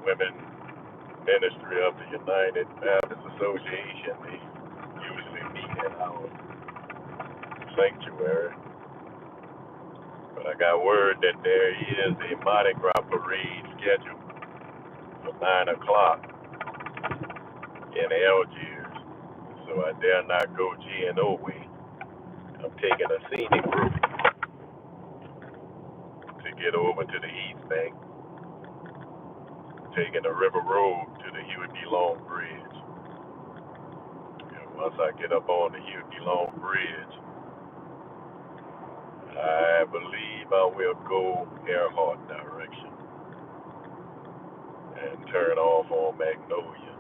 Women Ministry of the United Baptist Association. They usually meet in our sanctuary. But I got word that there is a Mardi Gras parade scheduled for 9 o'clock in Algiers. So I dare not go GNO way. I'm taking a scenic route to get over to the East Bank, taking the River Road to the Huey B. Long Bridge. And once I get up on the Huey B. Long Bridge, I believe I will go Earhart direction and turn off on Magnolia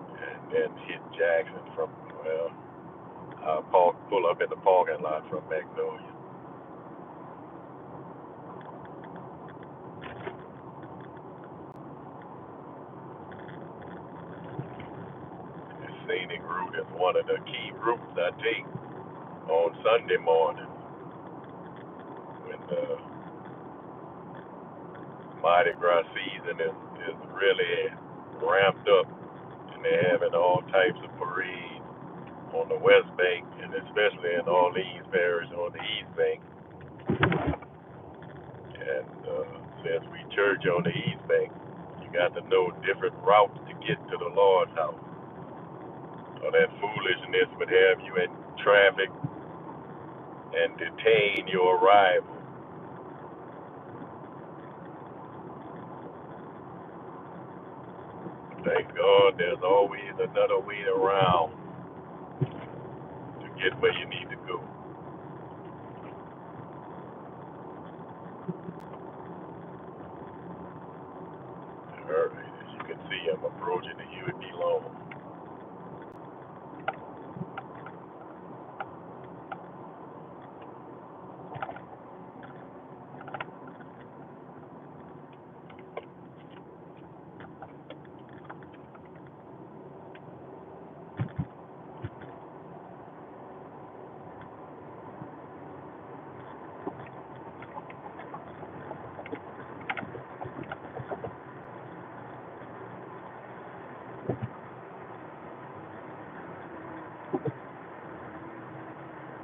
and then hit Jackson from, well, I'll pull up in the parking lot from Magnolia. The scenic route is one of the key routes I take on Sunday morning when the Mardi Gras season is really ramped up and they're having all types of parades on the West Bank and especially in Orleans Parish on the East Bank. And since we church on the East Bank, you got to know different routes to get to the Lord's house. So that foolishness would have you in traffic and detain your arrival. Thank God there's always another way around to get where you need to go. All right, as you can see, I'm approaching the Huey B. Long.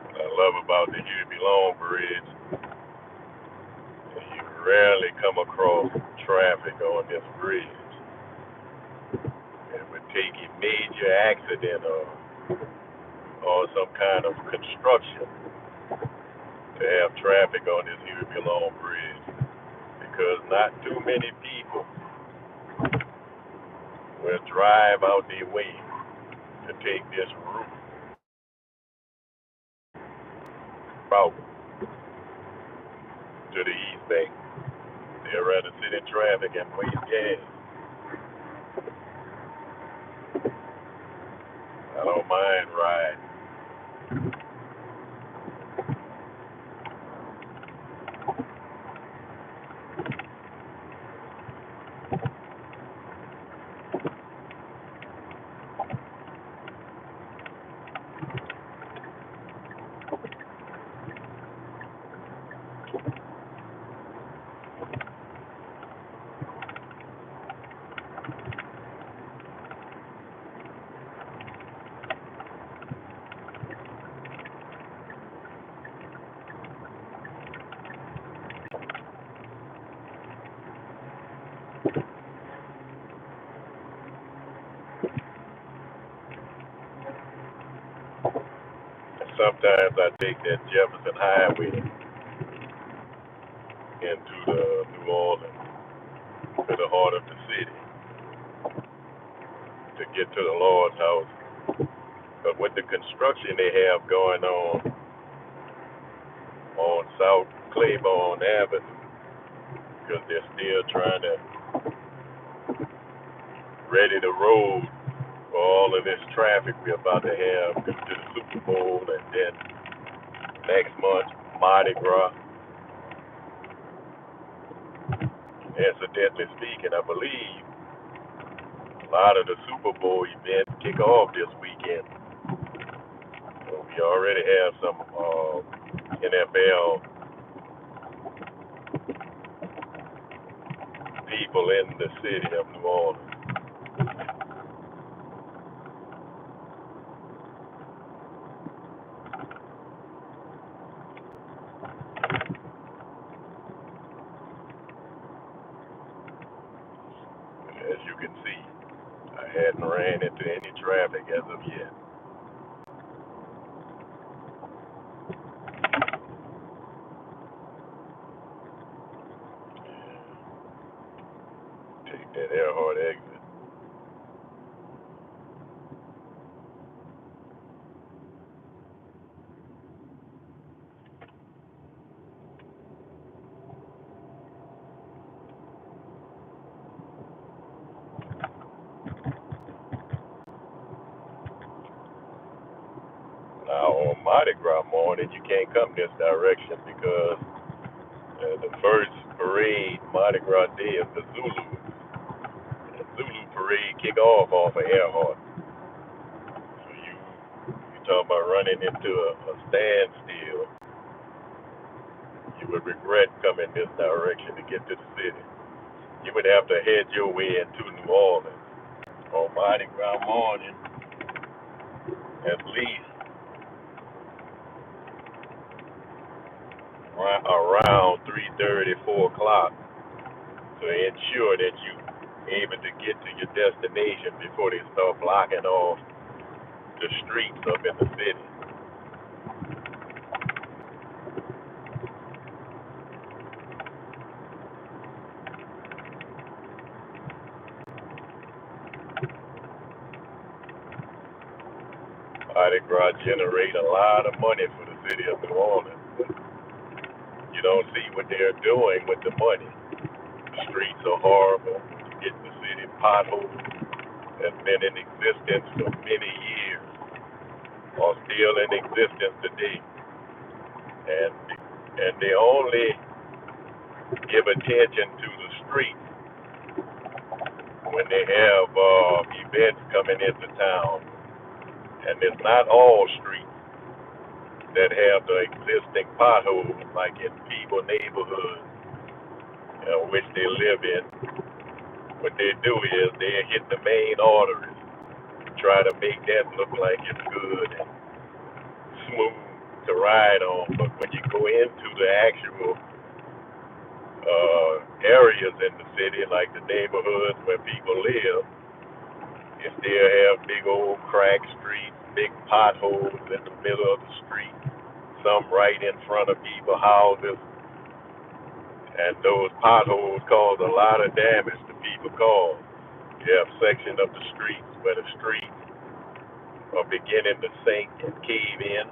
What I love about the Huey B. Long Bridge is you rarely come across traffic on this bridge. It would take a major accident or some kind of construction to have traffic on this Huey B. Long Bridge because not too many people will drive out their way to take this route to the East Bank. They'd rather sit in traffic and waste gas. I don't mind riding. Sometimes I take that Jefferson Highway into the New Orleans, to the heart of the city, to get to the Lord's house. But with the construction they have going on South Claiborne Avenue, because they're still trying to ready the road for all of this traffic we're about to have due to the Super Bowl and then next month Mardi Gras. Incidentally speaking, I believe a lot of the Super Bowl events kick off this weekend. So we already have some NFL people in the city of New Orleans. As you can see, I hadn't ran into any traffic as of yet. Take that Earhart exit. Now on Mardi Gras morning, you can't come this direction because the first parade, Mardi Gras Day, is the Zulu. The Zulu parade off of Earhart. So you talk about running into a standstill. You would regret coming this direction to get to the city. You would have to head your way into New Orleans on Mardi Gras morning, at least around 3:30, 4 o'clock, to ensure that you're able to get to your destination before they start blocking off the streets up in the city. Mardi Gras generate a lot of money for the city of New Orleans. You don't see what they're doing with the money. The streets are horrible. You get the city potholes that's been in existence for many years, are still in existence today. And they only give attention to the streets when they have events coming into town. And it's not all streets that have the existing potholes like in people neighborhoods which they live in. What they do is they hit the main arteries, try to make that look like it's good and smooth to ride on. But when you go into the actual areas in the city, like the neighborhoods where people live, you still have big old crack streets, big potholes in the middle of the street, some right in front of people's houses. And those potholes cause a lot of damage to people's cars. You have sections of the streets where the streets are beginning to sink and cave in.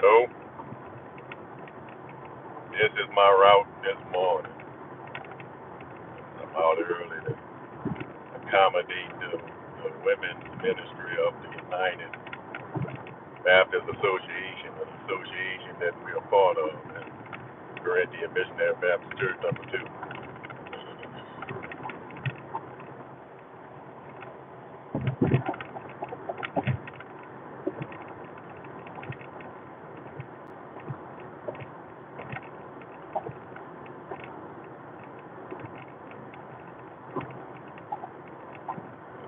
So, this is my route this morning. I'm out early to accommodate the women's ministry of the United Baptist Association, an association that we are part of, and Corinthian Missionary Baptist Church number 2.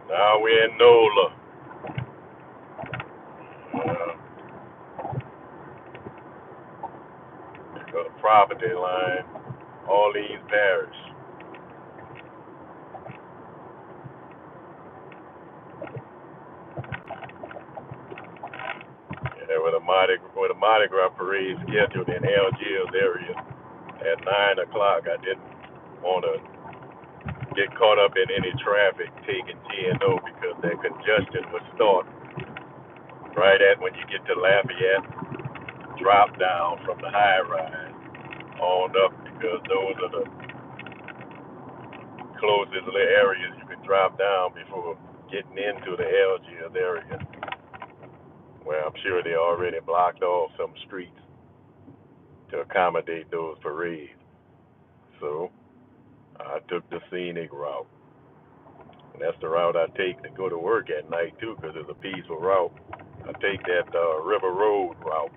Now we're in NOLA, the property line, Orleans Parish. Yeah, with a Mardi Gras parade scheduled in Algiers area at 9 o'clock. I didn't want to get caught up in any traffic taking T&O because that congestion would start right at when you get to Lafayette drop down from the high rise on up because those are the closest little areas you can drop down before getting into the Algiers area, where I'm sure they already blocked off some streets to accommodate those parades. So I took the scenic route. And that's the route I take to go to work at night too, because it's a peaceful route. I take that River Road route.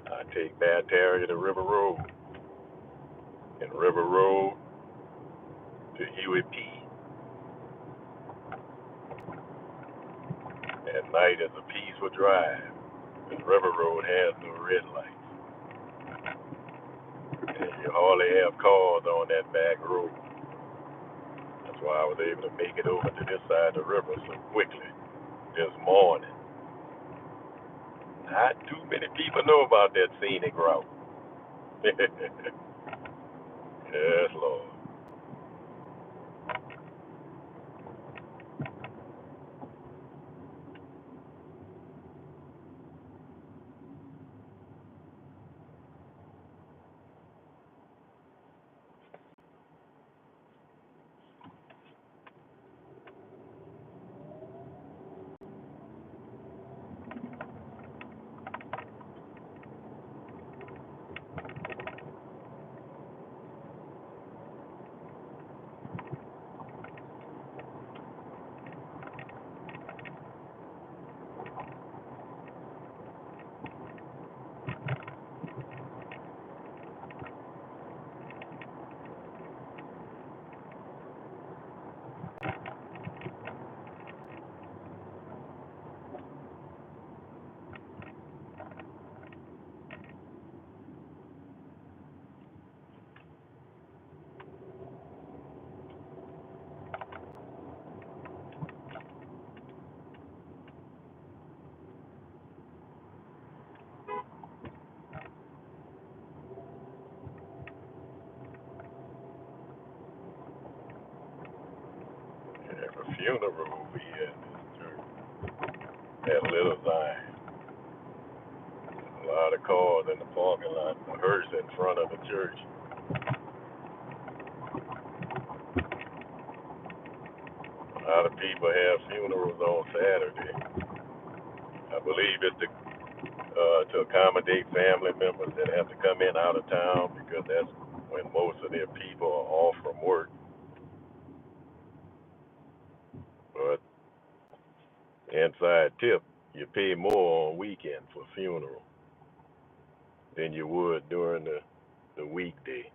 I take Bad Terry to River Road, and River Road to Huey P. At night it's a peaceful drive. And River Road has no red lights. And you hardly have cars on that back road. That's why I was able to make it over to this side of the river so quickly this morning. Not too many people know about that scenic route. Yes, Lord. Have a funeral over here in this church. That little Zion. A lot of cars in the parking lot. A hearse in front of the church. A lot of people have funerals on Saturday. I believe it's to accommodate family members that have to come in out of town because that's when most of their people are off from work. But inside tip, you pay more on weekends for funeral than you would during the weekday.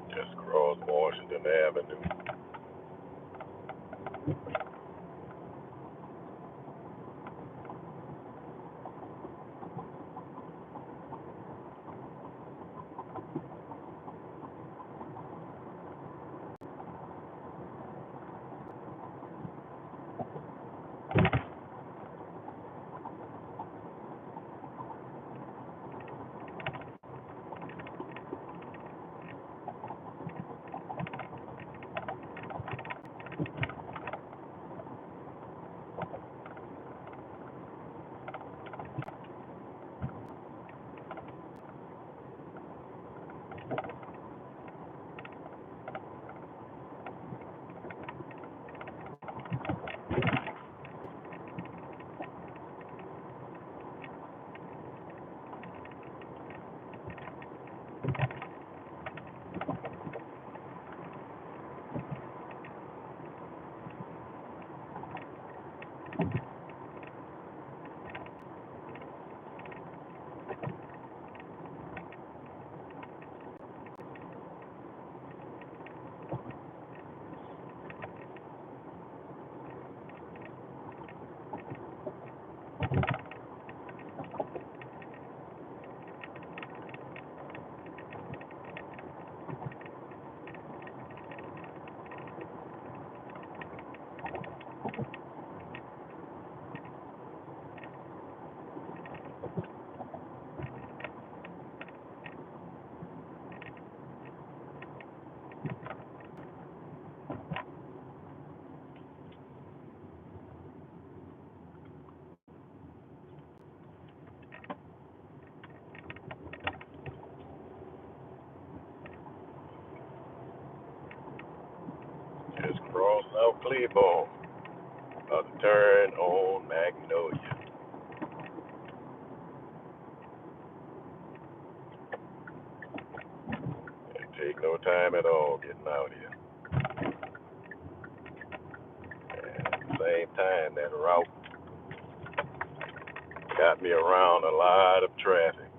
Just cross Washington Avenue. Cross South Claiborne, a turn on Magnolia. It take no time at all getting out here. And at the same time, that route got me around a lot of traffic.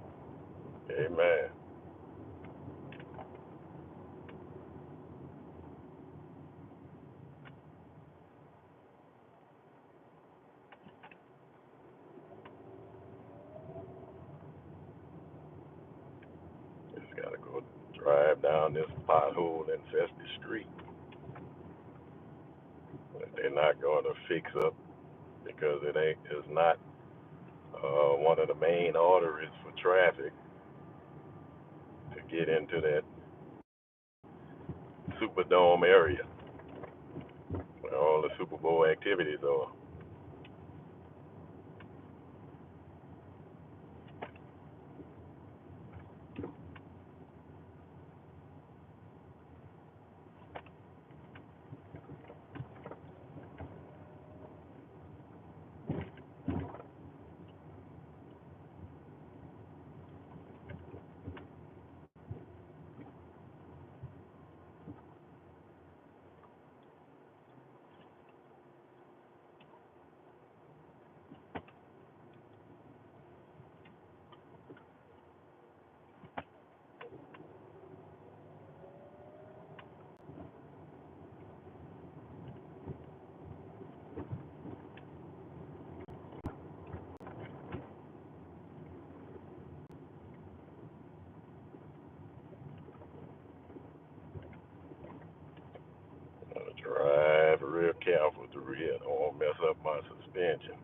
Amen. Just gotta go drive down this pothole infested street that they're not going to fix up because it's not one of the main arteries for traffic to get into that Superdome area where all the Super Bowl activities are. Gotta drive real careful through here. Don't want to mess up my suspension.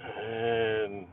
And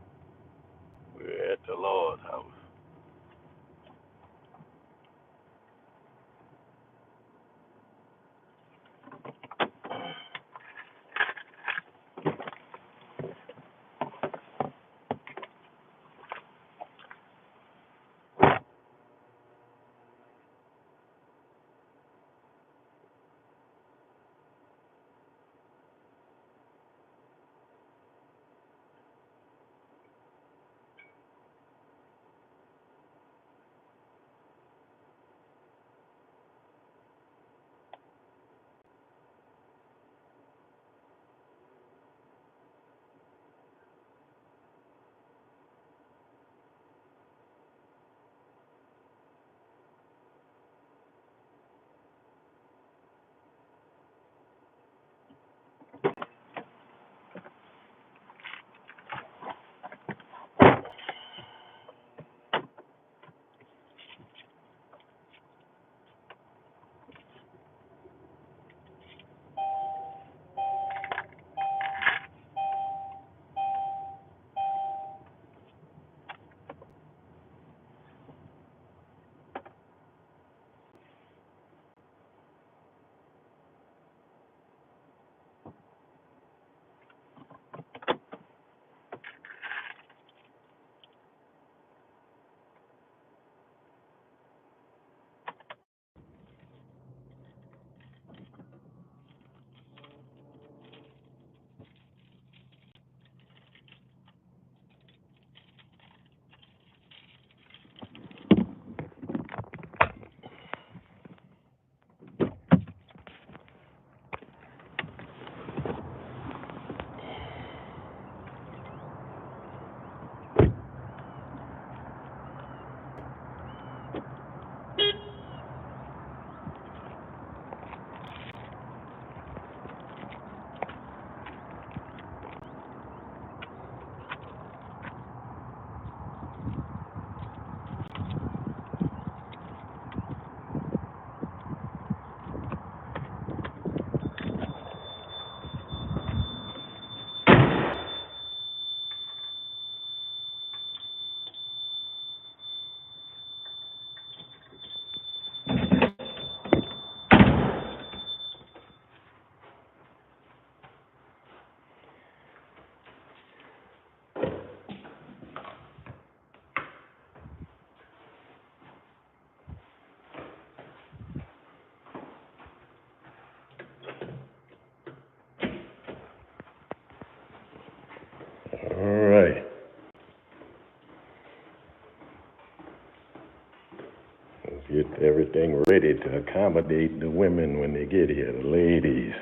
everything ready to accommodate the women when they get here, the ladies,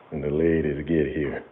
when the ladies get here.